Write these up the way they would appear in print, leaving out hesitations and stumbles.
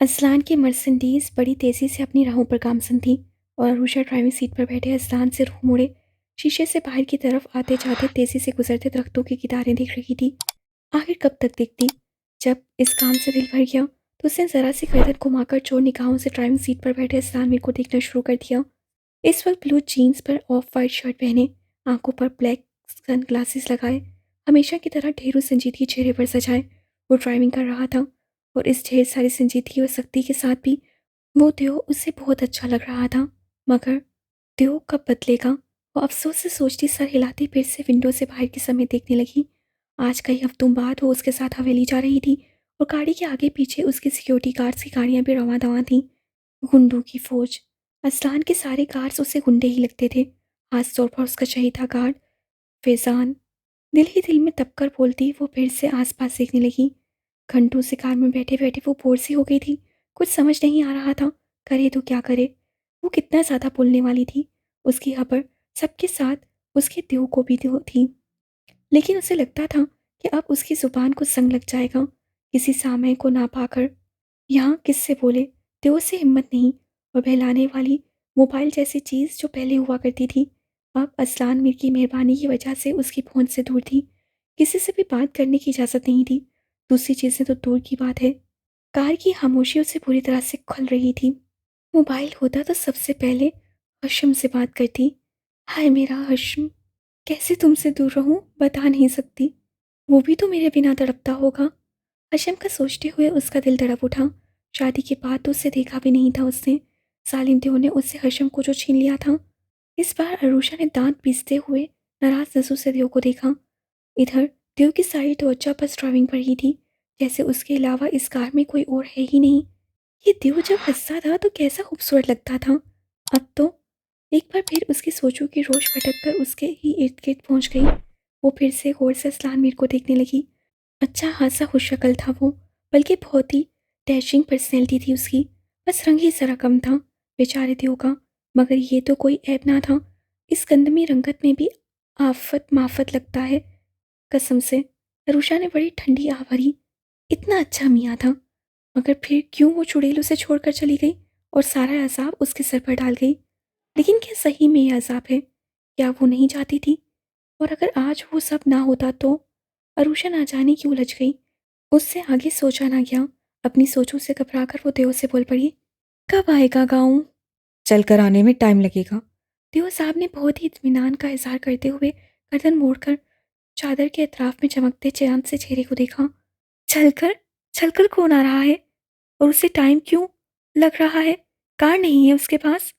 असलान की मर्सिडीज़ बड़ी तेज़ी से अपनी राहों पर गामज़न थी और अरूशा ड्राइविंग सीट पर बैठे असलान से रूह मोड़े शीशे से बाहर की तरफ आते जाते तेज़ी से गुजरते दरख्तों की कितारें देख रही थी। आखिर कब तक दिखती। जब इस काम से दिल भर गया तो उसने ज़रा सी गर्दन घुमाकर चोर निगाहों से ड्राइविंग सीट पर बैठे असलान मीर को देखना शुरू कर दिया। इस वक्त ब्लू जीन्स पर ऑफ वाइट शर्ट पहने, आंखों पर ब्लैक सन ग्लासेस लगाए, हमेशा की तरह ढेरों संजीदगी चेहरे पर सजाए वो ड्राइविंग कर रहा था। और इस ढेर सारी संजीदगी और सख्ती के साथ भी वो देव उसे बहुत अच्छा लग रहा था। मगर देव कब बदलेगा? वो अफसोस से सोचती सर हिलाती फिर से विंडो से बाहर के समय देखने लगी। आज कई हफ्तों बाद वो उसके साथ हवेली जा रही थी और गाड़ी के आगे पीछे उसकी सिक्योरिटी गार्ड्स की गाड़ियां भी रवां दवां थीं। गुंडों की फौज। असलान के सारे गार्ड्स उसे गुंडे ही लगते थे। खास तौर पर उसका शहीदा गार्ड फैजान। दिल ही दिल में दबकर बोलती वो फिर से आसपास देखने लगी। घंटों से कार में बैठे बैठे वो बोर सी हो गई थी। कुछ समझ नहीं आ रहा था, करे तो क्या करे। वो कितना ज़्यादा बोलने वाली थी। उसकी खबर सबके साथ उसके दिल को भी थी, लेकिन उसे लगता था कि अब उसकी ज़ुबान को संग लग जाएगा। किसी सामय को ना पाकर यहाँ किससे बोले। दिल से हिम्मत नहीं। और बहलाने वाली मोबाइल जैसी चीज़ जो पहले हुआ करती थी, अब असलान मीर की मेहरबानी की वजह से उसकी पहुंच से दूर थी। किसी से भी बात करने की इजाज़त नहीं थी। दूसरी चीज़ें तो दूर की बात है। कार की खामोशी उसे पूरी तरह से खल रही थी। मोबाइल होता तो सबसे पहले हशम से बात करती। हाय मेरा हशम, कैसे तुमसे दूर रहूं बता नहीं सकती। वो भी तो मेरे बिना तड़पता होगा। हशम का सोचते हुए उसका दिल तड़प उठा। शादी के बाद तो उससे देखा भी नहीं था उसने। सालिम देव ने उससे हशम को जो छीन लिया था। इस बार अरूषा ने दांत पीसते हुए नाराज नजरों से देव को देखा। इधर देव की सारी तवज्जो बस ड्राइविंग पर ही थी, जैसे उसके अलावा इस कार में कोई और है ही नहीं। ये देव जब हंसता था तो कैसा खूबसूरत लगता था। अब तो एक बार फिर उसकी सोचों की रोश भटक कर उसके ही इर्द गिर्द पहुंच गई। वो फिर से गौर से असलान मीर को देखने लगी। अच्छा खासा खुशशक्ल था वो, बल्कि बहुत ही डैशिंग पर्सनैलिटी थी उसकी। बस रंग ही जरा कम था बेचारे देव का। मगर ये तो कोई ऐब ना था। इस गंदमी रंगत में भी आफत माफत लगता है, कसम से। अरुषा ने बड़ी ठंडी आह भरी। इतना अच्छा मियाँ था, मगर फिर क्यों वो चुड़ैल उसे छोड़कर चली गई और सारा अजाब उसके सर पर डाल गई। लेकिन क्या सही में ये अजाब है? क्या वो नहीं चाहती थी? और अगर आज वो सब ना होता तो? अरुषा ना जाने क्यों उलझ गई। उससे आगे सोचा ना गया। अपनी सोचों से घबराकर वो देव से बोल पड़ी। कब आएगा गाँव? चल कर आने में टाइम लगेगा। देव साहब ने बहुत ही इत्मीनान का इजहार करते हुए गर्दन मोड़कर चादर के अतराफ में चमकते चांद से चेहरे को देखा। चलकर? चलकर कौन आ रहा है? और उसे टाइम क्यों लग रहा है? कार नहीं है उसके पास।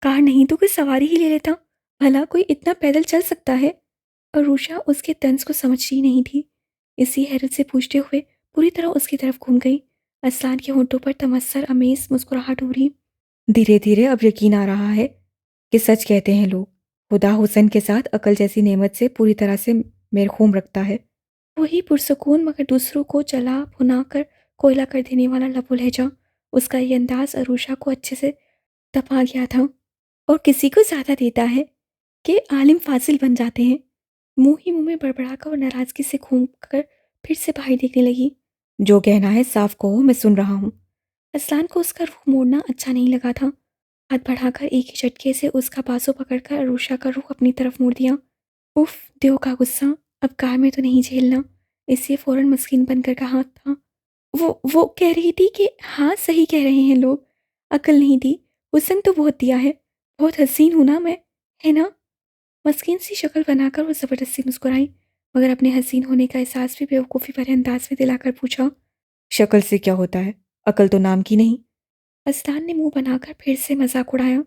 कार नहीं तो कोई सवारी ही ले लेता। भला कोई इतना पैदल चल सकता है? और रूषा उसके तंज को समझ रही नहीं थी। इसी हैरत से पूछते हुए पूरी तरह उसकी तरफ घूम गई। असलान के होंठों पर तमस्सर अमेज मुस्कुराहट उभरी। धीरे धीरे अब यकीन आ रहा है कि सच कहते हैं लोग, खुदा हुस्न के साथ अकल जैसी नेमत से पूरी तरह से मेरखूम रखता है। वही पुरसकून मगर दूसरों को जला भुना कर कोयला कर देने वाला लबो लहजा। उसका ये अंदाज अरूषा को अच्छे से तपा गया था। और किसी को ज़्यादा देता है कि आलिम फाजिल बन जाते हैं। मुंह ही मुंह में बड़बड़ाकर और नाराजगी से घूम कर फिर से बाहर देखने लगी। जो कहना है साफ कहो, मैं सुन रहा हूँ। असलान को उसका रुख मोड़ना अच्छा नहीं लगा था। हाथ बढ़ाकर एक ही झटके से उसका बाजू पकड़कर अरूषा का रुख अपनी तरफ मोड़ दिया। उफ, देव का गुस्सा अब कार में तो नहीं झेलना, इसलिए फौरन मस्किन बनकर कहा था। वो कह रही थी कि हाँ सही कह रहे हैं लोग। अकल नहीं दी, हुस्न तो बहुत दिया है। बहुत हसीन हूं ना मैं, है ना? मस्किन सी शक्ल बनाकर वो जबरदस्ती मुस्कुराई, मगर अपने हसीन होने का एहसास भी बेवकूफ़ी भरे अंदाज में दिलाकर पूछा। शक्ल से क्या होता है? अकल तो नाम की नहीं। अस्तान ने मुंह बनाकर फिर से मजाक उड़ाया।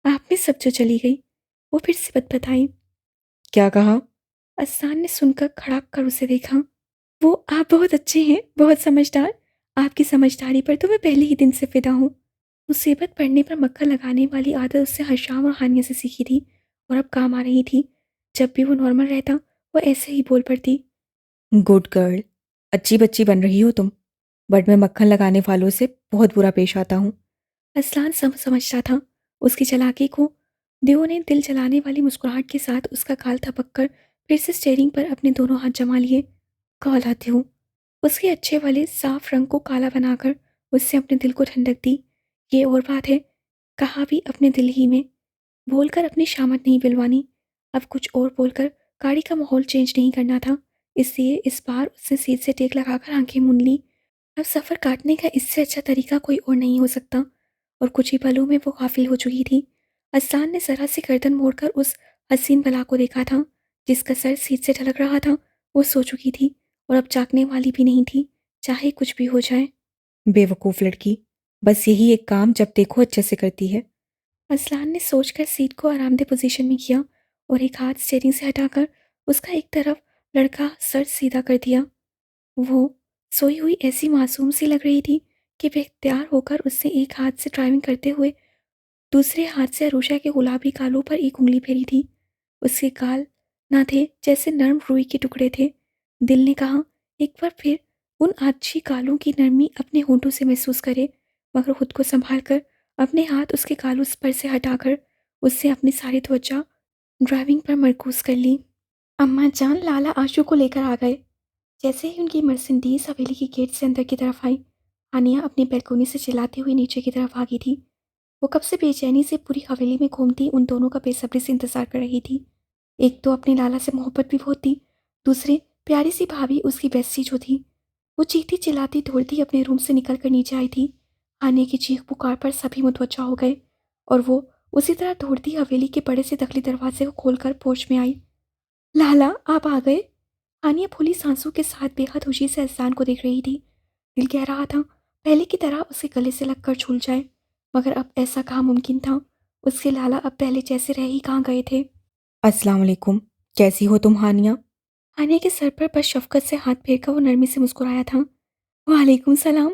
आप में सब जो चली गई। वो फिर से बतबताई। क्या कहा? अस्तान ने सुनकर खड़ा कर उसे देखा। वो आप बहुत अच्छे हैं, बहुत समझदार। आपकी समझदारी पर तो मैं पहले ही दिन से फिदा हूँ। मुसीबत पड़ने पर मक्खन लगाने वाली आदत उससे हशाम और हानिया से सीखी थी और अब काम आ रही थी। जब भी वो नॉर्मल रहता वो ऐसे ही बोल पड़ती। गुड गर्ल, अच्छी बच्ची बन रही हो तुम। बट मैं मक्खन लगाने वालों से बहुत बुरा पेश आता हूँ। असलान समझता था उसकी चालाकी को। देव ने दिल जलाने वाली मुस्कुराहट के साथ उसका गाल थपक कर फिर से स्टेयरिंग पर अपने दोनों हाथ जमा लिए। काला देव, उसके अच्छे वाले साफ रंग को काला बनाकर उससे अपने दिल को ठंडक दी। ये और बात है, कहा भी अपने दिल ही में, बोलकर अपनी शामत नहीं बिलवानी। अब कुछ और बोलकर गाड़ी का माहौल चेंज नहीं करना था, इसलिए इस बार उसने सीट से टेक लगाकर आंखें मूंद ली। अब सफ़र काटने का इससे अच्छा तरीका कोई और नहीं हो सकता। और कुछ ही पलों में वो गाफिल हो चुकी थी। अजलान ने जरा सी गर्दन मोड़कर उस हसीन बला को देखा था, जिसका सर सीट से ढलक रहा था। वो सो चुकी थी और अब जागने वाली भी नहीं थी, चाहे कुछ भी हो जाए। बेवकूफ़ लड़की, बस यही एक काम जब देखो अच्छे से करती है। अजलान ने सोचकर सीट को आरामदेह पोजीशन में किया और एक हाथ स्टीयरिंग से हटाकर उसका एक तरफ लड़का सर सीधा कर दिया। वो सोई हुई ऐसी मासूम सी लग रही थी कि बेख्तियार होकर उसने एक हाथ से ड्राइविंग करते हुए दूसरे हाथ से अरूषा के गुलाबी गालों पर एक उंगली फेरी थी। उसके गाल ना थे, जैसे नर्म रुई के टुकड़े थे। दिल ने कहा, एक बार फिर उन अच्छी गालों की नरमी अपने होंठों से महसूस करे, मगर खुद को संभाल कर अपने हाथ उसके गालों पर से हटाकर उससे अपनी सारी त्वचा ड्राइविंग पर मरकूज कर ली। अम्मा जान लाला आशू को लेकर आ गए। जैसे ही उनकी मर्सिडीज हवेली की गेट से अंदर की तरफ आई, हानिया अपनी बैल्कोनी से चिल्लाती हुई नीचे की तरफ भागी थी। वो कब से बेचैनी से पूरी हवेली में घूमती उन दोनों का बेसब्री से इंतजार कर रही थी। एक तो अपने लाला से मोहब्बत भी बहुत थी, दूसरे प्यारी सी भाभी उसकी बेस्टी जो थी। वो चीखती चिल्लाती दौड़ती अपने रूम से निकल कर नीचे आई थी। आने की चीख पुकार पर सभी मुतवज्जा हो गए और वो उसी तरह दौड़ती हवेली के बड़े से दखली दरवाजे को खोलकर पोर्च में आई। लाला, आप आ गए। आनिया फूली सांसों के साथ बेहद खुशी से अहसान को देख रही थी। दिल कह रहा था पहले की तरह उसे गले से लगकर झूल जाए, मगर अब ऐसा कहाँ मुमकिन था। उसके लाला अब पहले जैसे रह ही कहाँ गए थे। अस्सलाम वालेकुम, कैसी हो तुम हानिया? आनिया के सर पर बस शफकत से हाथ फेरकर वो नरमी से मुस्कुराया था। वालेकुम सलाम।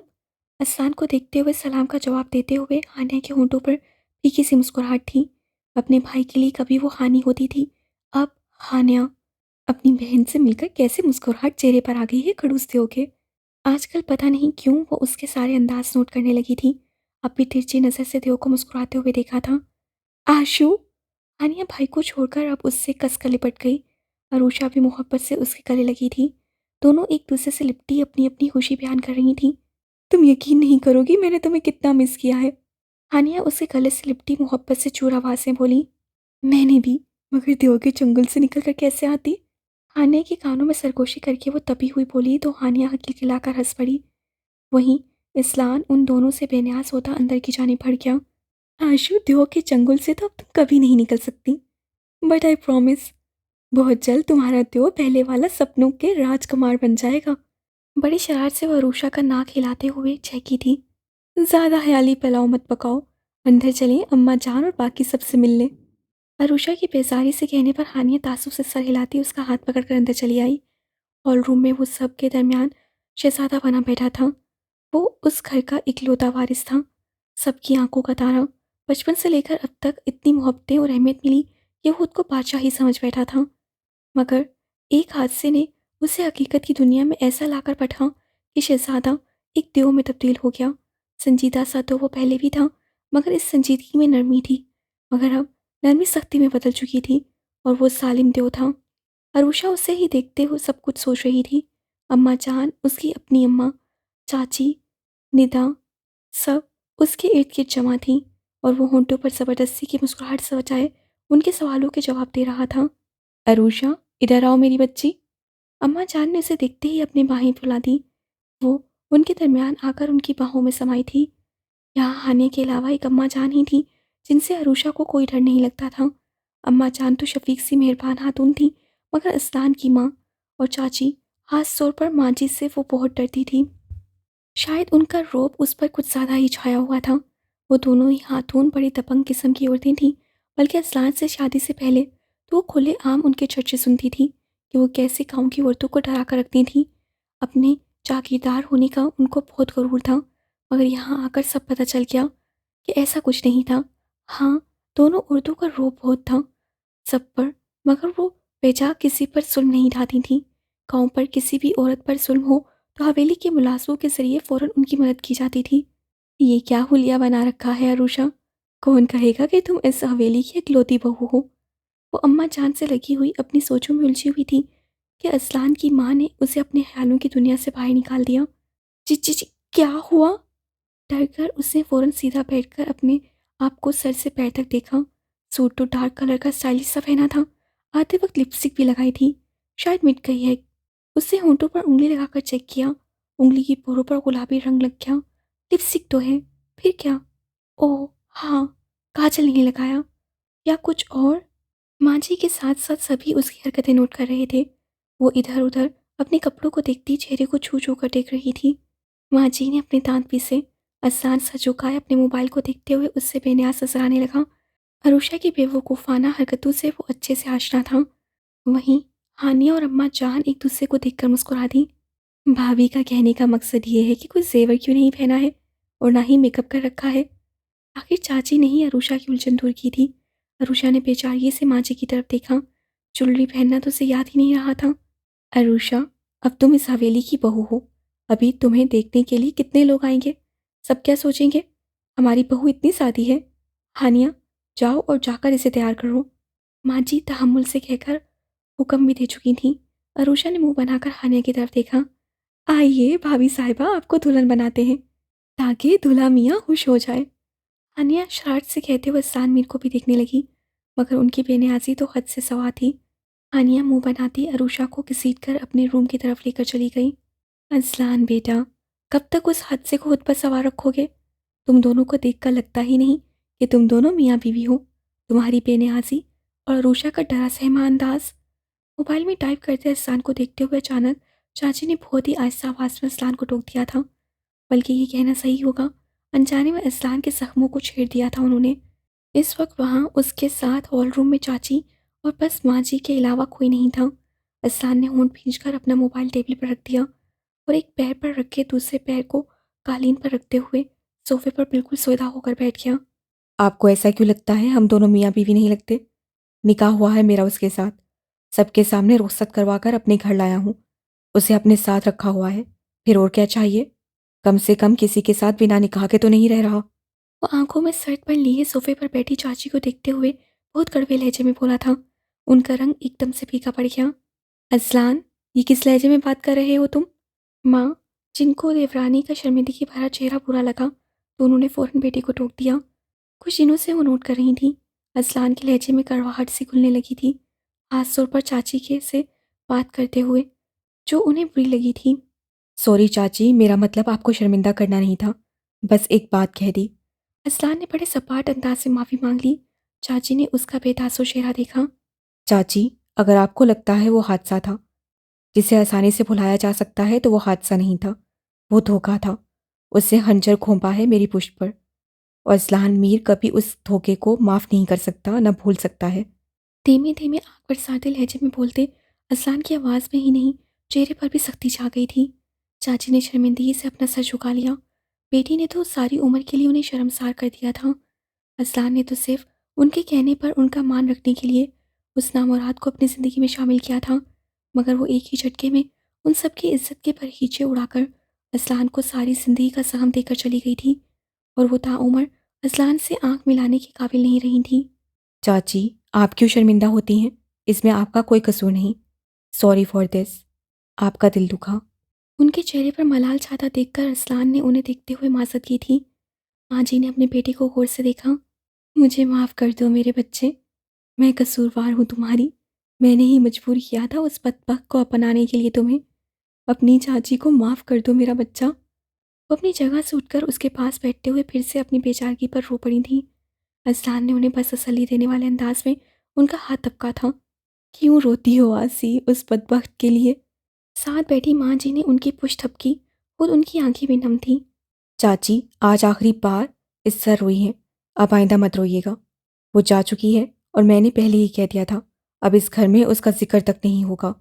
अहसान को देखते हुए सलाम का जवाब देते हुए हानिया के होंठों पर फीकी सी मुस्कुराहट थी। अपने भाई के लिए कभी वो हानि होती थी, अब हानिया अपनी बहन से मिलकर कैसे मुस्कुराहट चेहरे पर आ गई है खड़ूसते होके। आजकल पता नहीं क्यों वो उसके सारे अंदाज नोट करने लगी थी। अब भी तिरछी नजर से देव को मुस्कुराते हुए देखा था। आशु, आनिया भाई को छोड़कर अब उससे कसकर लिपट गई। अरूषा भी मोहब्बत से उसके गले लगी थी। दोनों एक दूसरे से लिपटी अपनी अपनी खुशी बयान कर रही थी। तुम यकीन नहीं करोगी मैंने तुम्हें कितना मिस किया है। हानिया उसके गले से लिपटी मोहब्बत से चूर आवाज से बोली। मैंने भी, मगर देव के चंगुल से निकल कर कैसे आती। हानिया के कानों में सरगोशी करके वो तभी हुई बोली तो हानिया खिलखिलाकर हंस पड़ी। वहीं इस्लान उन दोनों से बेनियाज होता अंदर की जाने बढ़ गया। आशु, देव के चंगुल से तो अब तुम कभी नहीं निकल सकती, बट आई प्रॉमिस बहुत जल्द तुम्हारा देव पहले वाला सपनों के राजकुमार बन जाएगा। बड़ी शरारत से वह अरूषा का नाक हिलाते हुए चहकी थी। ज्यादा ख्याली फैलाओ मत पकाओ, अंदर चलें अम्मा जान और बाकी सबसे मिल लें। अरूषा की बेजारी से कहने पर हानिया तासुब से सर हिलाती उसका हाथ पकड़कर अंदर चली आई। हॉल रूम में वो सब के दरमियान शहजादा बना बैठा था। वो उस घर का इकलौता वारिस था, सबकी आंखों का तारा। बचपन से लेकर अब तक इतनी मोहब्बतें और अहमियत मिली कि वो खुद को बादशाह ही समझ बैठा था। मगर एक हादसे ने उसे हकीकत की दुनिया में ऐसा लाकर पठा कि शहजादा एक देव में तब्दील हो गया। संजीदा सा तो वो पहले भी था, मगर इस संजीदगी में नरमी थी। मगर अब नरमी सख्ती में बदल चुकी थी और वो सालिम देव था। अरूषा उसे ही देखते हुए सब कुछ सोच रही थी। अम्मा जान, उसकी अपनी अम्मा, चाची, निदा, सब उसके इर्द गिर्द जमा थीं और वो होंठों पर ज़बरदस्ती की मुस्कुराहट से बजाय उनके सवालों के जवाब दे रहा था। अरूषा, इधर आओ मेरी बच्ची। अम्मा जान ने उसे देखते ही अपनी बाहें फैला दी। वो उनके दरमियान आकर उनकी बाहों में समाई थी। यहाँ हानिया के अलावा एक अम्मा जान ही थी जिनसे अरूषा को कोई डर नहीं लगता था। अम्मा जान तो शफीक सी मेहरबान खातून थी, मगर अस्लान की माँ और चाची, खास तौर पर माँ जी से वो बहुत डरती थी। शायद उनका रौब उस पर कुछ ज़्यादा ही छाया हुआ था। वो दोनों ही खातून बड़ी दबंग किस्म की औरतें थीं, बल्कि अस्लान से शादी से पहले तो वो खुले आम उनके चर्चे सुनती थी कि वो कैसे गाँव की औरतों को डरा कर रखती थीं। अपने जागीरदार होने का उनको बहुत गरूर था, मगर यहाँ आकर सब पता चल गया कि ऐसा कुछ नहीं था। हाँ, दोनों औरतों का रौब बहुत था सब पर, मगर वो बेजा किसी पर जुल्म नहीं ढाती थीं। गाँव पर किसी भी औरत पर जुल्म हो तो हवेली के मुलाजमों के ज़रिए फ़ौरन उनकी मदद की जाती थी। ये क्या हुलिया बना रखा है अरूषा? कौन कहेगा कि तुम इस हवेली की इकलौती बहू हो? वो अम्मा जान से लगी हुई अपनी सोचों में उलझी हुई थी कि असलान की माँ ने उसे अपने ख्यालों की दुनिया से बाहर निकाल दिया। जी जी जी, क्या हुआ? डरकर उसने फ़ौरन सीधा बैठकर अपने आप को सर से पैर तक देखा। सूट तो डार्क कलर का स्टाइलिश सा पहना था। आते वक्त लिपस्टिक भी लगाई थी, शायद मिट गई है। उसने होंठों पर उंगली लगाकर चेक किया। उंगली की पोरों पर गुलाबी रंग लग गया। लिपस्टिक तो है, फिर क्या? ओह हाँ, काजल नहीं लगाया या कुछ और? माँ जी के साथ साथ सभी उसकी हरकतें नोट कर रहे थे। वो इधर उधर अपने कपड़ों को देखती चेहरे को छू छू कर देख रही थी। माँ जी ने अपने दांत पीसे, आसान सा झुकाए अपने मोबाइल को देखते हुए उससे बेनियाज ससुराने लगा। अरुषा की बेवकूफ़ाना हरकतों से वो अच्छे से आशना था। वहीं हानिया और अम्मा जान एक दूसरे को देखकर मुस्कुरा दी। भाभी का कहने का मकसद ये है कि कुछ जेवर क्यों नहीं पहना है और ना ही मेकअप कर रखा है। आखिर चाची ने ही अरुषा की उलझन दूर की थी। अरुषा ने बेचारिये से माँ जी की तरफ देखा। ज्वेलरी पहनना तो उसे याद ही नहीं रहा था। अरुषा, अब तुम इस हवेली की बहू हो। अभी तुम्हें देखने के लिए कितने लोग आएंगे? सब क्या सोचेंगे? हमारी बहू इतनी सादी है। हानिया, जाओ और जाकर इसे तैयार करो। माँ जी तहम्मुल से कहकर हुक्म भी दे चुकी थीं। अरुषा ने मुंह बनाकर हानिया की तरफ देखा। आइए भाभी साहिबा, आपको दुल्हन बनाते हैं ताकि दूल्हा मियाँ खुश हो जाए। हानिया शरारत से कहते हुए असलान मीर को भी देखने लगी, मगर उनकी बेनियाजी तो हद से सवा थी। हानिया मुंह बनाती अरुषा को घसीटकर अपने रूम की तरफ लेकर चली गई। अजलान बेटा, कब तक उस हादसे को खुद पर सवार रखोगे? तुम दोनों को देखकर लगता ही नहीं कि तुम दोनों मियाँ बीवी हो। तुम्हारी बेनियाजी और अरुषा का डरा सहमा अंदाज। मोबाइल में टाइप करते अजलान को देखते हुए अचानक चाची ने बहुत ही आहिस्ता आवाज में अजलान को टोक दिया था। बल्कि ये कहना सही होगा, अनजाने में अजलान के जख्मों को छेड़ दिया था उन्होंने। इस वक्त वहाँ उसके साथ हॉल रूम में चाची और बस माँ जी के अलावा कोई नहीं था। अजलान ने होंठ भींचकर अपना मोबाइल टेबल पर रख दिया और एक पैर पर रखे दूसरे पैर को कालीन पर रखते हुए सोफे पर बिल्कुल सोया होकर बैठ गया। आपको ऐसा क्यों लगता है हम दोनों मियाँ बीवी नहीं लगते? निकाह हुआ है मेरा उसके साथ। सबके सामने रुखसत करवा कर अपने घर लाया हूँ। उसे अपने साथ रखा हुआ है। फिर और क्या चाहिए? कम से कम किसी के साथ बिना निकाह के तो नहीं रह रहा। वो आंखों में सर्द पर लिए सोफे पर बैठी चाची को देखते हुए बहुत कड़वे लहजे में बोला था। उनका रंग एकदम से फीका पड़ गया। अजलान, ये किस लहजे में बात कर रहे हो तुम? माँ, जिनको देवरानी का शर्मिंदगी भरा चेहरा बुरा लगा तो उन्होंने फ़ौरन बेटी को टोक दिया। कुछ दिनों से वो नोट कर रही थी। अजलान के लहजे में कड़वाहट सी घुलने लगी थी, खास तौर पर चाची के से बात करते हुए, जो उन्हें बुरी लगी थी। सॉरी चाची, मेरा मतलब आपको शर्मिंदा करना नहीं था। बस एक बात कह दी। अजलान ने बड़े सपाट अंदाज से माफ़ी मांग ली। चाची ने उसका बेतासुर चेहरा देखा। चाची, अगर आपको लगता है वो हादसा था जिसे आसानी से भुलाया जा सकता है तो वो हादसा नहीं था। वो धोखा था। उससे खंजर घोंपा है मेरी पुष्ट पर। और असलान मीर कभी उस धोखे को माफ़ नहीं कर सकता, न भूल सकता है। धीमे धीमे आंख बरसाते लहजे में बोलते अजलान की आवाज़ में ही नहीं, चेहरे पर भी सख्ती छा गई थी। चाची ने शर्मिंदगी से अपना सर झुका लिया। बेटी ने तो सारी उम्र के लिए उन्हें शर्मसार कर दिया था। अजलान ने तो सिर्फ उनके कहने पर उनका मान रखने के लिए उस नामुराद को अपनी ज़िंदगी में शामिल किया था, मगर वो एक ही झटके में उन सब की इज्जत के परखीचे उड़ाकर अजलान को सारी ज़िंदगी का सहम देकर चली गई थी और वो ताउम्र अजलान से आंख मिलाने के काबिल नहीं रही थी। चाची, आप क्यों शर्मिंदा होती हैं? इसमें आपका कोई कसूर नहीं। Sorry for this. आपका दिल दुखा। उनके चेहरे पर मलाल छाता देखकर अरसलान ने उन्हें देखते हुए माजत की थी। माँ जी ने अपने बेटे को गौर से देखा। मुझे माफ़ कर दो मेरे बच्चे, मैं कसूरवार हूँ तुम्हारी। मैंने ही मजबूर किया था उस बदबख्त को अपनाने के लिए तुम्हें। अपनी चाची को माफ़ कर दो मेरा बच्चा। वो अपनी जगह से उठकर उसके पास बैठते हुए फिर से अपनी बेचारगी पर रो पड़ी थी। अजलान ने उन्हें बस तसल्ली देने वाले अंदाज में उनका हाथ थपका था। क्यों रोती हो आसी उस बदबख्त के लिए? साथ बैठी माँ जी ने उनकी पुश्त थपकी। खुद उनकी आंखें भी नम थीं। चाची, आज आखिरी बार इस सर रोई हैं। अब आइंदा मत रोइएगा। वो जा चुकी है और मैंने पहले ही कह दिया था। अब इस घर में उसका जिक्र तक नहीं होगा।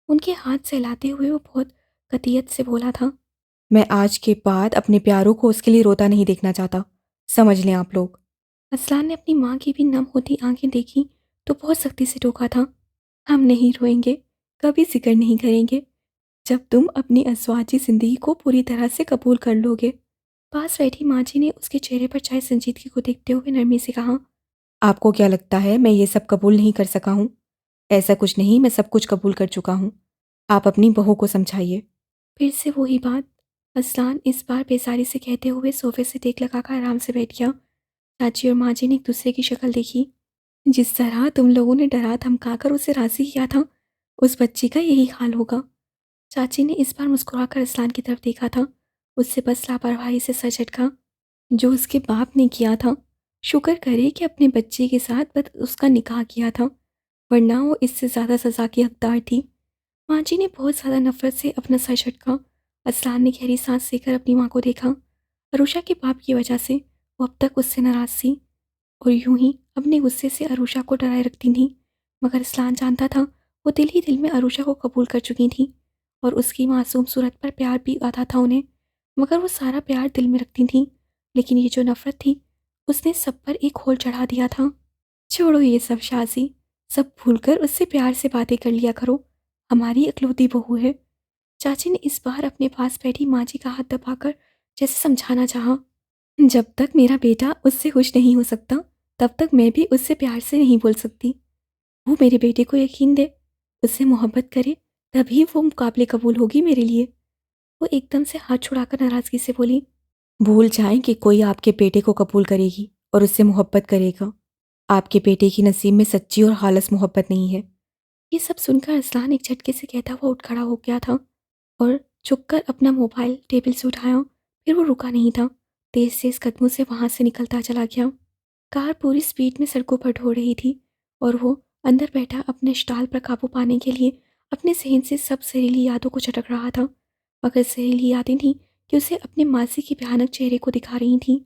उनके हाथ सहलाते हुए वो बहुत कतियत से बोला था। मैं आज के बाद अपने प्यारों को उसके लिए रोता नहीं देखना चाहता। समझ लें आप लोग। असलान ने अपनी माँ की भी नम होती आंखें देखी तो बहुत सख्ती से टोका था। हम नहीं रोएंगे, कभी जिक्र नहीं करेंगे, जब तुम अपनी अज़वाजी ज़िंदगी को पूरी तरह से कबूल कर लोगे। पास बैठी माँ जी ने उसके चेहरे पर छाई संजीदगी को देखते हुए नरमी से कहा। आपको क्या लगता है मैं ये सब कबूल नहीं कर सका हूँ? ऐसा कुछ नहीं, मैं सब कुछ कबूल कर चुका हूँ। आप अपनी बहू को समझाइए। फिर से वही बात। असलान इस बार बेजारी से कहते हुए सोफे से टेक लगाकर आराम से बैठ गया। चाची और माँ जी ने एक दूसरे की शक्ल देखी। जिस तरह तुम लोगों ने डरा धमकाकर उसे राजी किया था, उस बच्ची का यही हाल होगा। चाची ने इस बार मुस्कुराकर असलान की तरफ देखा था। उससे बस लापरवाही से सर झटका। जो उसके बाप ने किया था, शुक्र करे कि अपने बच्चे के साथ बस उसका निकाह किया था, वरना वो इससे ज़्यादा सज़ा की हकदार थी। माँ जी ने बहुत ज़्यादा नफरत से अपना सर झटका। असलान ने गहरी सांस लेकर अपनी माँ को देखा। अरुषा के बाप की वजह से वो अब तक उससे नाराज़ थी और यूं ही अपने गुस्से से अरुषा को डराए रखती थी। मगर असलान जानता था वो दिल ही दिल में अरुषा को कबूल कर चुकी थी और उसकी मासूम सूरत पर प्यार भी आता था उन्हें। मगर वो सारा प्यार दिल में रखती थी, लेकिन ये जो नफरत थी उसने सब पर एक होल चढ़ा दिया था। छोड़ो ये सब शाजी, सब भूलकर उससे प्यार से बातें कर लिया करो, हमारी इकलौती बहू है। चाची ने इस बार अपने पास बैठी माँ जी का हाथ दबाकर जैसे समझाना चाहा। जब तक मेरा बेटा उससे खुश नहीं हो सकता, तब तक मैं भी उससे प्यार से नहीं बोल सकती। वो मेरे बेटे को यकीन दे, उससे मोहब्बत करे, तभी वो मुकाबले कबूल होगी मेरे लिए। वो एकदम से हाथ छुड़ाकर नाराज़गी से बोली। भूल जाएं कि कोई आपके बेटे को कबूल करेगी और उससे मोहब्बत करेगा। आपके बेटे की नसीब में सच्ची और खालिस मोहब्बत नहीं है। ये सब सुनकर असलान एक झटके से कहता हुआ उठ खड़ा हो गया था और झुककर अपना मोबाइल टेबल से उठाया। फिर वो रुका नहीं था, तेज तेज कदमों से वहां से निकलता चला गया। कार पूरी स्पीड में सड़कों पर ढो रही थी और वो अंदर बैठा अपने स्टाल पर काबू पाने के लिए अपने जहन से सब जहरीली यादों को झटक रहा था। मगर जहरीली यादें थीं कि उसे अपने मासी के भयानक चेहरे को दिखा रही थीं।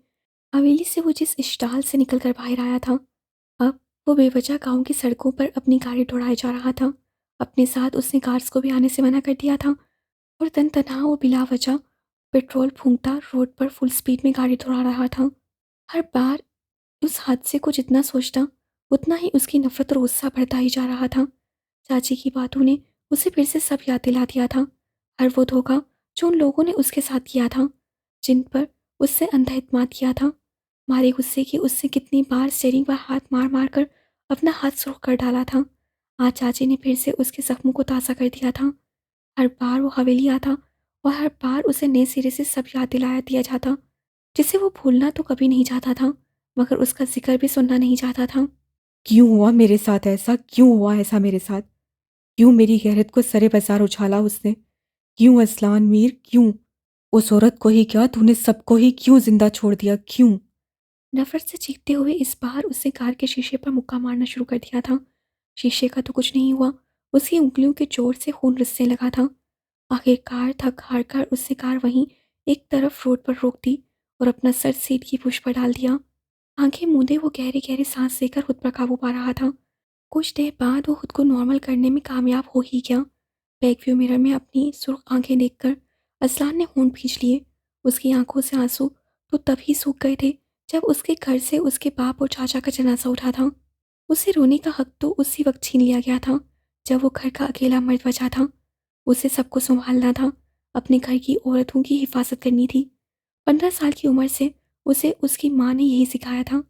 हवेली से वो जिस स्टाल से निकलकर बाहर आया था, अब वो बेवजह गांव की सड़कों पर अपनी गाड़ी दौड़ाए जा रहा था। अपने साथ उसने कार्स को भी आने से मना कर दिया था और तन तनहा वो बिला वजह पेट्रोल फूंकता रोड पर फुल स्पीड में गाड़ी दौड़ा रहा था। हर बार उस हादसे को जितना सोचता, उतना ही उसकी नफरत और गुस्सा बढ़ता ही जा रहा था। चाची की बातों ने उसे फिर से सब याद दिला दिया था। हर वो धोखा जो उन लोगों ने उसके साथ किया था, जिन पर उससे अंधा इत्मीनान किया था। मारे गुस्से की उससे कितनी बार स्टीयरिंग पर हाथ मार मार कर अपना हाथ सुरख कर डाला था। आज चाची ने फिर से उसके जख्मों को ताज़ा कर दिया था। हर बार वो हवेली आता और हर बार उसे नए सिरे से सब याद दिलाया दिया जाता, जिसे वो भूलना तो कभी नहीं चाहता था, मगर उसका जिक्र भी सुनना नहीं चाहता था। क्यों हुआ मेरे साथ ऐसा? क्यों हुआ ऐसा मेरे साथ? क्यों मेरी गैरत को सरे बाजार उछाला उसने? क्यों असलान मीर, क्यों? उस औरत को ही क्या, तूने सबको ही क्यों जिंदा छोड़ दिया? क्यों? नफरत से चीखते हुए इस बार उसने कार के शीशे पर मुक्का मारना शुरू कर दिया था। शीशे का तो कुछ नहीं हुआ, उसकी उंगलियों के जोर से खून रिसने लगा था। आखिरकार थक हार कर उसने कार वहीं एक तरफ रोड पर रोक दी और अपना सर सीट की पुश पर डाल दिया। आंखें मूंदे वो गहरी गहरी सांस लेकर खुद पर काबू पा रहा था। कुछ देर बाद वो खुद को नॉर्मल करने में कामयाब हो ही गया। बैक व्यू मिरर में अपनी सुर्ख आंखें देखकर असलान ने होंठ खींच लिए। उसकी आंखों से आंसू तो तभी सूख गए थे जब उसके घर से उसके बाप और चाचा का जनाजा उठा था। उसे रोने का हक तो उसी वक्त छीन लिया गया था जब वो घर का अकेला मर्द बचा था। उसे सबको संभालना था, अपने घर की औरतों की हिफाजत करनी थी। 15 साल की उम्र से उसे उसकी माँ ने यही सिखाया था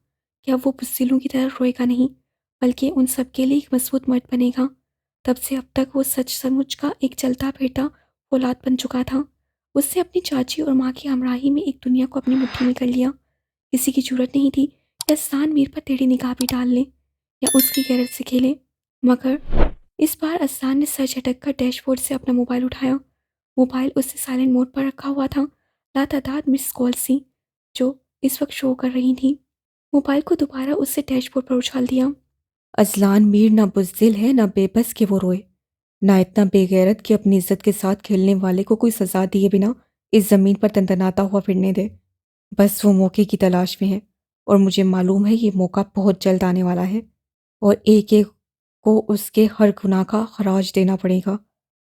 कि अब वो बुज़दिलों की तरह रोएगा नहीं, बल्कि उन सबके लिए एक मजबूत मर्द बनेगा। तब से अब तक वो सचमुच का एक चलता फिरता औलाद बन चुका था। उसने अपनी चाची और माँ की हमराही में एक दुनिया को अपनी मुट्ठी में कर लिया। किसी की जरूरत नहीं थी कि एहसान मीर पर टेढ़ी निगाह भी डाल ले या उसकी गैरत से खेले। मगर इस बार असान ने सर झटक कर डैशबोर्ड से अपना मोबाइल उठाया। मोबाइल उससे साइलेंट मोड पर रखा हुआ था। लातादाद मिस कॉल्स थी जो इस वक्त शो कर रही थी। मोबाइल को दोबारा उससे डैशबोर्ड पर उछाल दिया। अजलान मीर ना बुज़दिल है, ना बेबस कि वो रोए, ना इतना बेगैरत कि अपनी इज्जत के साथ खेलने वाले को कोई सजा दिए बिना इस जमीन पर तनतनाता हुआ फिरने दे। बस वो मौके की तलाश में है और मुझे मालूम है ये मौका बहुत जल्द आने वाला है और एक एक को उसके हर गुनाह का खराज देना पड़ेगा।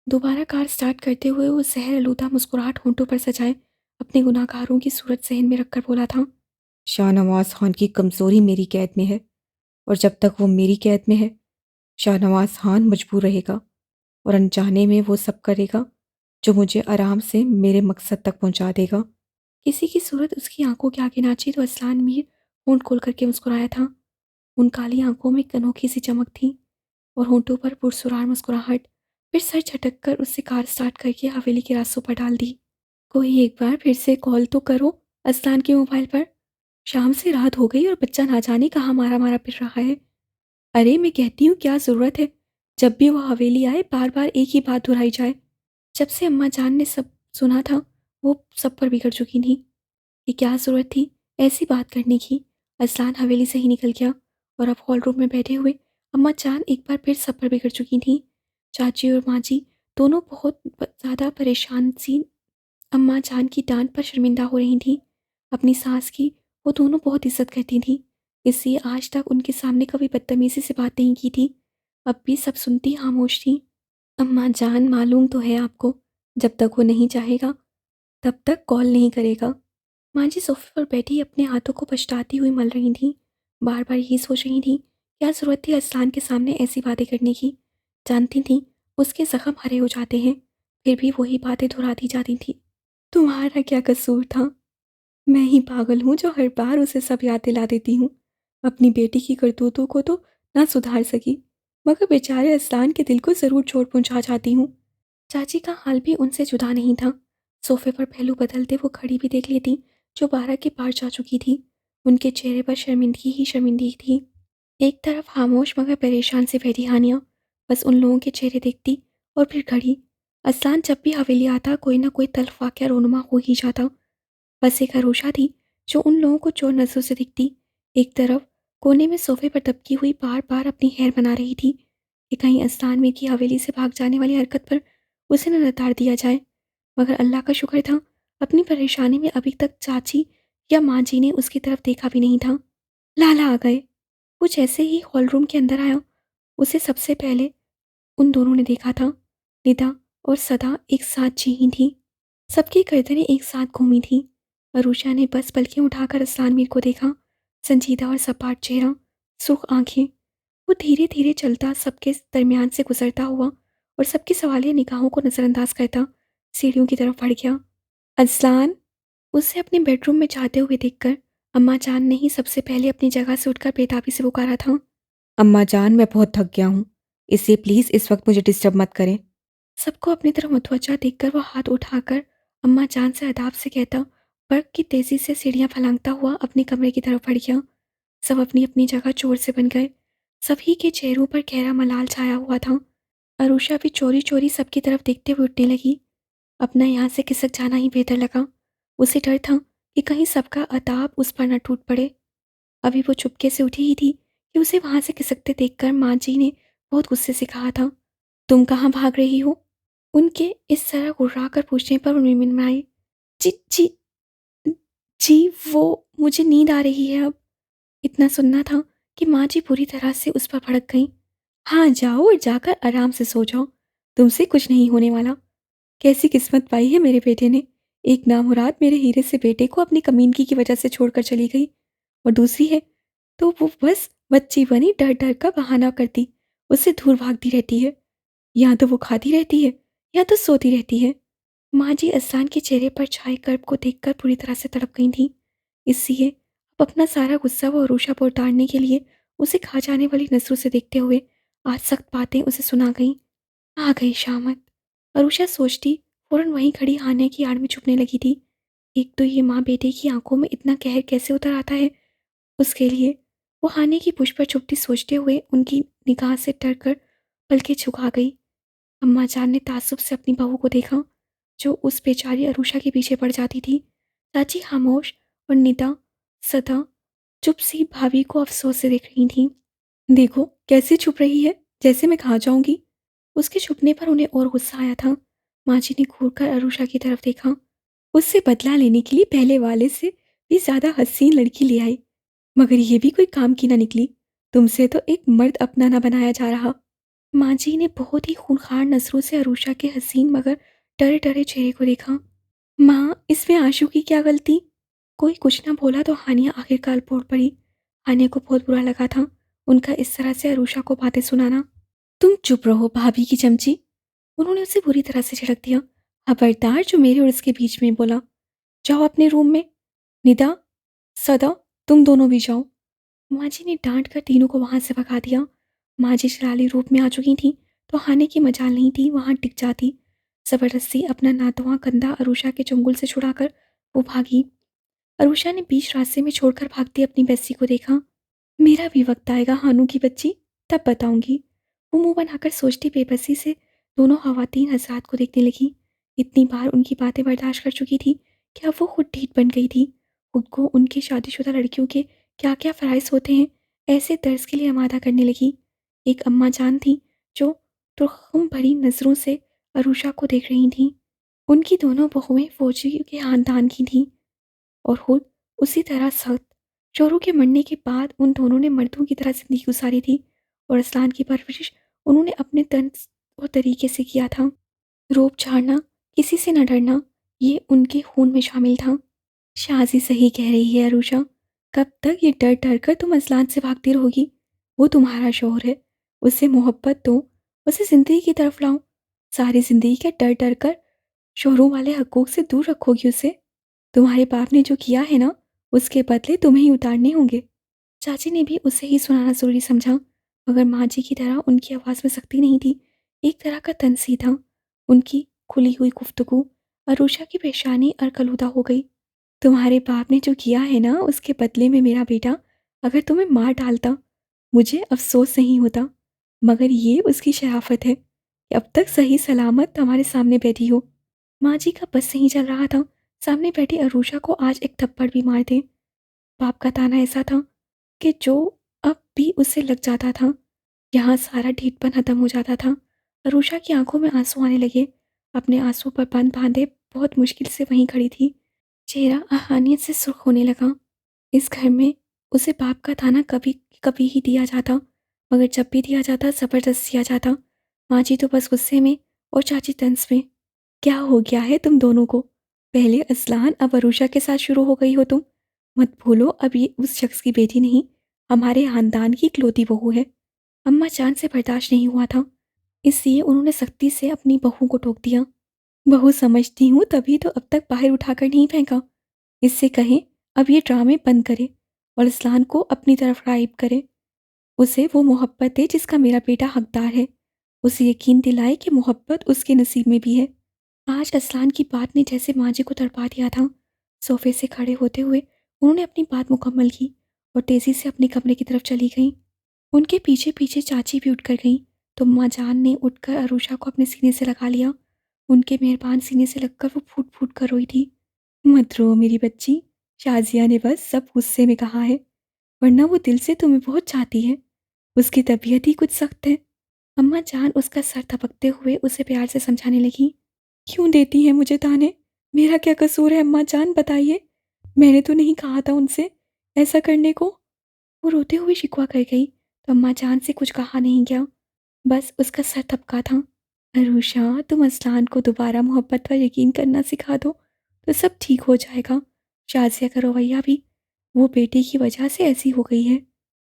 दोबारा कार स्टार्ट करते हुए वो जहर आलूदा मुस्कुराहट होंठों पर सजाए अपने गुनाहगारों की सूरत जहन में रखकर बोला था। शाहनवाज खान की कमज़ोरी मेरी कैद में है और जब तक वो मेरी कैद में है, शाहनवाज खान मजबूर रहेगा और अनजाने में वो सब करेगा जो मुझे आराम से मेरे मकसद तक पहुंचा देगा। किसी की सूरत उसकी आंखों के आगे नाची तो असलान मीर होंठ खोल करके मुस्कुराया था। उन काली आंखों में एक अनोखी सी चमक थी और होंठों पर पुरसुरार मुस्कुराहट। फिर सर झटक कर उससे कार स्टार्ट करके हवेली के रास्तों पर डाल दी। कोई एक बार फिर से कॉल तो करो अस्लान के मोबाइल पर। शाम से रात हो गई और बच्चा ना जाने कहाँ मारा-मारा फिर रहा है। अरे मैं कहती हूँ क्या ज़रूरत है, जब भी वो हवेली आए बार-बार एक ही बात दोहराई जाए। जब से अम्मा जान ने सब सुना था, वो सब पर बिगड़ चुकी थी। ये क्या ज़रूरत थी ऐसी बात करने की? अस्लान हवेली से ही निकल गया और अब हॉल रूम में बैठे हुए अम्मा जान एक बार फिर सब पर बिगड़ चुकी थीं। चाची और माँ जी दोनों बहुत ज़्यादा परेशान सी अम्मा जान की डाँट पर शर्मिंदा हो रही थीं। अपनी सास की वो दोनों बहुत इज़्ज़त करती थीं, इसलिए आज तक उनके सामने कभी बदतमीज़ी से बात नहीं की थी। अब भी सब सुनती खामोश थीं। अम्मा जान मालूम तो है आपको, जब तक वो नहीं चाहेगा, तब तक कॉल नहीं करेगा। माँ जी सोफ़े पर बैठी अपने हाथों को पछताती हुई मल रही थीं। बार-बार यही सोच रही थीं, क्या ज़रूरत थी अरसलान के सामने ऐसी बातें करने की? जानती थीं, उसके ज़ख्म हरे हो जाते हैं, फिर भी वही बातें दोहराती जाती थीं। तुम्हारा क्या कसूर था? मैं ही पागल हूँ जो हर बार उसे सब याद दिला देती हूँ। अपनी बेटी की करतूतों को तो ना सुधार सकी, मगर बेचारे असलान के दिल को ज़रूर चोट पहुँचा जाती हूँ। चाची का हाल भी उनसे जुदा नहीं था। सोफ़े पर पहलू बदलते वो घड़ी भी देख लेती, जो 12 के पार जा चुकी थी। उनके चेहरे पर शर्मिंदगी ही शर्मिंदगी थी। एक तरफ खामोश मगर परेशान से बैठी हानिया, बस उन लोगों के चेहरे देखती और फिर घड़ी। असलान जब भी हवेली आता कोई ना कोई तल्ख़ वाक़या रोनुमा हो ही जाता। बस एक अरूषा थी जो उन लोगों को चोर नज़रों से दिखती। एक तरफ कोने में सोफे पर दबकी हुई बार-बार अपनी खैर बना रही थी कि कहीं अस्तान मीर की हवेली से भाग जाने वाली हरकत पर उसे न नताड़ दिया जाए। मगर अल्लाह का शुक्र था, अपनी परेशानी में अभी तक चाची या माँ जी ने उसकी तरफ देखा भी नहीं था। लाला आ गए। वो जैसे ही हॉल रूम के अंदर आया, उसे सबसे पहले उन दोनों ने देखा था। निदा और सदा एक साथ जी थी। सबकी गर्दनें एक साथ घूमी थीं। अरूषा ने बस पलकें उठाकर अस्लान मीर को देखा। संजीदा और सपाट चेहरा, सुर्ख आंखें। वो धीरे-धीरे चलता सबके दरमियान से गुजरता हुआ और सबकी सवालिया निगाहों को नज़रअंदाज करता सीढ़ियों की तरफ बढ़ गया। अस्लान, उसे अपने बेडरूम में जाते हुए देखकर अम्मा जान ने ही सबसे पहले अपनी जगह से उठकर बेताबी से पुकारा था। अम्मा जान, मैं बहुत थक गया हूँ, इसलिए प्लीज़ इस वक्त मुझे डिस्टर्ब मत करें। सबको अपनी तरफ मुतवज्जा देखकर वो हाथ उठाकर अम्मा जान से अदाब से कहता बर्क की तेज़ी से सीढ़ियाँ फलांगता हुआ अपने कमरे की तरफ बढ़ गया। सब अपनी अपनी जगह चोर से बन गए। सभी के चेहरों पर गहरा मलाल छाया हुआ था। अरूषा भी चोरी चोरी सबकी तरफ देखते हुए उठने लगी। अपना यहाँ से खिसक जाना ही बेहतर लगा। उसे डर था कि कहीं सबका अताब उस पर न टूट पड़े। अभी वो चुपके से उठी ही थी कि उसे वहाँ से खिसकते देखकर माँ जी ने बहुत गुस्से से कहा था, तुम कहाँ भाग रही हो? उनके इस तरह घुर्राकर पूछने पर वो मिनमिनाई, जी जी जी वो मुझे नींद आ रही है अब। इतना सुनना था कि माँ जी पूरी तरह से उस पर भड़क गईं। हाँ जाओ और जाकर आराम से सो जाओ, तुमसे कुछ नहीं होने वाला। कैसी किस्मत पाई है मेरे बेटे ने। एक नामुराद मेरे हीरे से बेटे को अपनी कमीनगी की वजह से छोड़कर चली गई, और दूसरी है तो वो बस बच्ची बनी डर डर का बहाना करती उससे दूर भागती रहती है। या तो वो खाती रहती है या तो सोती रहती है। माँ जी अहसान के चेहरे पर छाए कर्ब को देखकर पूरी तरह से तड़प गई थीं। इसलिए अब अपना सारा गुस्सा वो अरूषा पर उतारने के लिए उसे खा जाने वाली नज़रों से देखते हुए आज सख्त बातें उसे सुना गईं। आ गई शामत। अरूषा सोचती फ़ौरन वहीं खड़ी हानिया की आड़ में छुपने लगी थी। एक तो ये माँ बेटे की आंखों में इतना कहर कैसे उतर आता है उसके लिए। वो हानिया की पुष्प पर छुपती सोचते हुए उनकी निगाह से डर कर पलकें झुका गई। अम्मा जान ने ताज्जुब से अपनी बहू को देखा, जो उस बेचारी अरूषा के पीछे पड़ जाती थी। चाची खामोश और निदा सदा चुप सी भाभी को अफसोस से देख रही थीं। देखो कैसे छुप रही है, जैसे मैं खा जाऊंगी। उसके छुपने पर उन्हें और गुस्सा आया था। माँ जी ने घूरकर अरूषा की तरफ देखा। उससे बदला लेने के लिए पहले वाले से भी ज़्यादा हसीन लड़की ले आई, मगर ये भी कोई काम की ना निकली। तुमसे तो एक मर्द अपना ना बनाया जा रहा। माँ जी ने बहुत ही खूंखार नज़रों से अरूषा के हसीन मगर डरे डरे चेहरे को देखा। माँ, इसमें आशू की क्या गलती? कोई कुछ ना बोला तो हानिया आखिरकार बोल पड़ी। हानिया को बहुत बुरा लगा था उनका इस तरह से अरूषा को बातें सुनाना। तुम चुप रहो भाभी की चमची। उन्होंने उसे बुरी तरह से झिड़क दिया। खबरदार जो मेरे और उसके बीच में बोला। जाओ अपने रूम में। निदा, सदा, तुम दोनों भी जाओ। माँ जी ने डांट कर तीनों को वहां से भगा दिया। माँ जी शराली रूप में आ चुकी थी तो हाने की मजाल नहीं थी वहां टिक जाती। ज़बरदस्ती अपना नातवां कंधा अरुषा के चंगुल से छुड़ाकर वो भागी। अरुषा ने बीच रास्ते में छोड़कर भागती अपनी बेस्टी को देखा। मेरा भी वक्त आएगा हानू की बच्ची, तब बताऊंगी। वो मुंह बनाकर सोचती बेबसी से दोनों खवातीन हजरात को देखने लगी। इतनी बार उनकी बातें बर्दाश्त कर चुकी थी कि अब वो खुद ढीठ बन गई थी। खुद को उनकी शादीशुदा लड़कियों के क्या क्या फ़राइज़ होते हैं, ऐसे दर्ज के लिए आमादा करने लगी। एक अम्मा जान थी जो तुरखम भरी नज़रों से अरुषा को देख रही थीं। उनकी दोनों बहुएं फौजी के खानदान की थीं और खुद उसी तरह सख्त। शौहरों के मरने के बाद उन दोनों ने मर्दों की तरह ज़िंदगी गुजारी थी और असलान की परवरिश उन्होंने अपने तर्ज और तरीके से किया था। रोब झाड़ना, किसी से न डरना, ये उनके खून में शामिल था। शाज़ी सही कह रही है अरुषा, कब तक ये डर डर कर तुम असलान से भागती रहोगी? वो तुम्हारा शौहर है, उससे मोहब्बत दो, उसे ज़िंदगी की तरफ लाओ। सारी ज़िंदगी क्या डर डर कर शौहरों वाले हकूक़ से दूर रखोगी उसे? तुम्हारे बाप ने जो किया है ना, उसके बदले तुम्हें ही उतारने होंगे। चाची ने भी उसे ही सुनाना ज़रूरी समझा, मगर माँ जी की तरह उनकी आवाज़ में सख्ती नहीं थी, एक तरह का तंज़ ही था। उनकी खुली हुई गुफ्तगू अरुषा की पेशानी अरकलूदा हो गई। तुम्हारे बाप ने जो किया है ना, उसके बदले में मेरा बेटा अगर तुम्हें मार डालता, मुझे अफ़सोस नहीं होता, मगर ये उसकी शराफ़त है कि अब तक सही सलामत हमारे सामने बैठी हो। माँ जी का बस नहीं चल रहा था, सामने बैठी अरुषा को आज एक थप्पड़ भी मार दें। बाप का ताना ऐसा था कि जो अब भी उसे लग जाता था। यहाँ सारा ढीठपन खत्म हो जाता था। अरुषा की आंखों में आंसू आने लगे। अपने आंसुओं पर बंद बांधे बहुत मुश्किल से वहीं खड़ी थी। चेहरा अहानियत से सुर्ख होने लगा। इस घर में उसे बाप का ताना कभी कभी ही दिया जाता, मगर जब भी दिया जाता ज़बरदस्त दिया जाता। माँ जी तो बस गुस्से में और चाची तंज में। क्या हो गया है तुम दोनों को? पहले असलान, अब अरुषा के साथ शुरू हो गई हो तुम। मत भूलो अब ये उस शख्स की बेटी नहीं, हमारे खानदान की इकलौती बहू है। अम्मा जान से बर्दाश्त नहीं हुआ था, इसलिए उन्होंने सख्ती से अपनी बहू को टोक दिया। बहू समझती हूँ तभी तो अब तक बाहर उठाकर नहीं फेंका। इससे कहें अब ये ड्रामे बंद करे और असलान को अपनी तरफ राइब करे। उसे वो मोहब्बत दे जिसका मेरा बेटा हकदार है। उसे यकीन दिलाए कि मोहब्बत उसके नसीब में भी है। आज असलान की बात ने जैसे माँ जी को तड़पा दिया था। सोफे से खड़े होते हुए उन्होंने अपनी बात मुकम्मल की और तेज़ी से अपने कमरे की तरफ चली गईं। उनके पीछे पीछे चाची भी उठकर गईं, तो माँ जान ने उठकर अरुषा को अपने सीने से लगा लिया। उनके मेहरबान सीने से लगकर वो फूट फूट कर रोई थी। मत रो मेरी बच्ची, शाजिया ने बस सब गुस्से में कहा है, वरना वो दिल से तुम्हें बहुत चाहती है। उसकी तबीयत ही कुछ सख्त है। अम्मा जान उसका सर थपकते हुए उसे प्यार से समझाने लगी। क्यों देती हैं मुझे ताने? मेरा क्या कसूर है अम्मा जान, बताइए। मैंने तो नहीं कहा था उनसे ऐसा करने को। वो रोते हुए शिकवा कर गई, तो अम्मा जान से कुछ कहा नहीं गया, बस उसका सर थपका था। अरुषा, तुम असलान को दोबारा मोहब्बत पर यकीन करना सिखा दो, तो सब ठीक हो जाएगा। शाज़िया का रवैया भी वो बेटे की वजह से ऐसी हो गई है।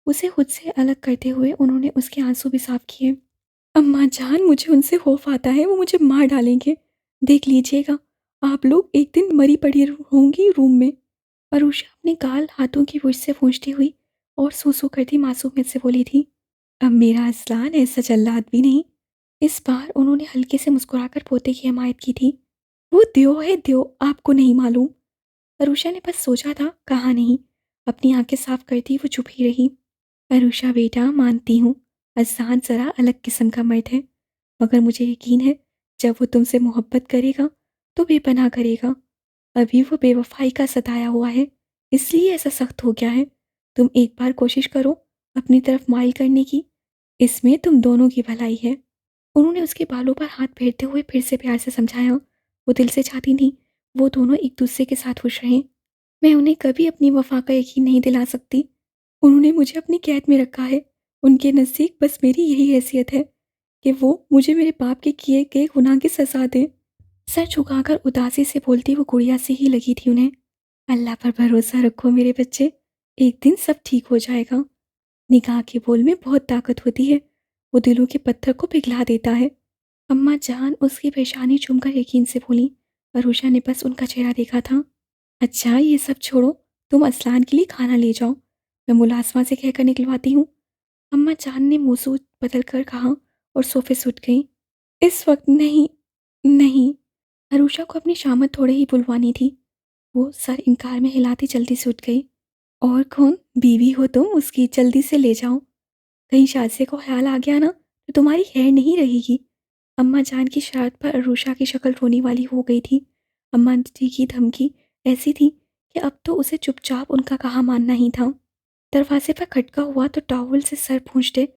उसे खुद से अलग करते हुए उन्होंने उसके आंसू भी साफ किए। अम्मा जान, मुझे उनसे खौफ आता है, वो मुझे मार डालेंगे। देख लीजिएगा, आप लोग एक दिन मरी पड़ी होंगी रूम में। अरुषा अपने गाल हाथों की बुझ से पोंछती हुई और सूसू करती मासूमियत से बोली थी। अब मेरा असलान ऐसा जल्लाद भी नहीं। इस बार उन्होंने हल्के से मुस्कुराकर पोते की हमायत की थी। वो द्यो है द्यो, आपको नहीं मालूम। अरुषा ने बस सोचा था, कहा नहीं। अपनी आंखें साफ करती वो चुप ही रही। अरुषा बेटा, मानती हूँ अज़ान ज़रा अलग किस्म का मर्द है, मगर मुझे यकीन है जब वो तुमसे मोहब्बत करेगा तो बेपनाह करेगा। अभी वो बेवफाई का सताया हुआ है, इसलिए ऐसा सख्त हो गया है। तुम एक बार कोशिश करो अपनी तरफ माइल करने की, इसमें तुम दोनों की भलाई है। उन्होंने उसके बालों पर हाथ फेरते हुए फिर से प्यार से समझाया। वो दिल से चाहती थी वो दोनों एक दूसरे के साथ खुश रहें। मैं उन्हें कभी अपनी वफा का यकीन नहीं दिला सकती। उन्होंने मुझे अपनी कैद में रखा है। उनके नज़दीक बस मेरी यही हैसियत है कि वो मुझे मेरे बाप के किए गए गुनाह की सज़ा दें। सर झुकाकर उदासी से बोलती वो गुड़िया से ही लगी थी उन्हें। अल्लाह पर भरोसा रखो मेरे बच्चे, एक दिन सब ठीक हो जाएगा। निगाह के बोल में बहुत ताकत होती है, वो दिलों के पत्थर को पिघला देता है। अम्मा जान उसकी पेशानी चूमकर यकीन से बोली। अरुषा ने बस उनका चेहरा देखा था। अच्छा ये सब छोड़ो, तुम असलान के लिए खाना ले जाओ, मैं मुलाजमा से कहकर निकलवाती हूँ। अम्मा जान ने मौजूद बदल कर कहा और सोफे से उठ गई। इस वक्त नहीं, नहीं, अरुषा को अपनी शामत थोड़े ही बुलवानी थी। वो सर इनकार में हिलाती जल्दी से उठ गई। और कौन? बीवी हो तुम उसकी, जल्दी से ले जाओ। कहीं शाज़िया को ख़्याल आ गया ना तो तुम्हारी खैर नहीं रहेगी। अम्मा जान की शरारत पर अरुषा की शक्ल रोने वाली हो गई थी। अम्मा जी की धमकी ऐसी थी कि अब तो उसे चुपचाप उनका कहा मानना ही था। दरवाजे पर खटका हुआ तो टॉवल से सर पोंछते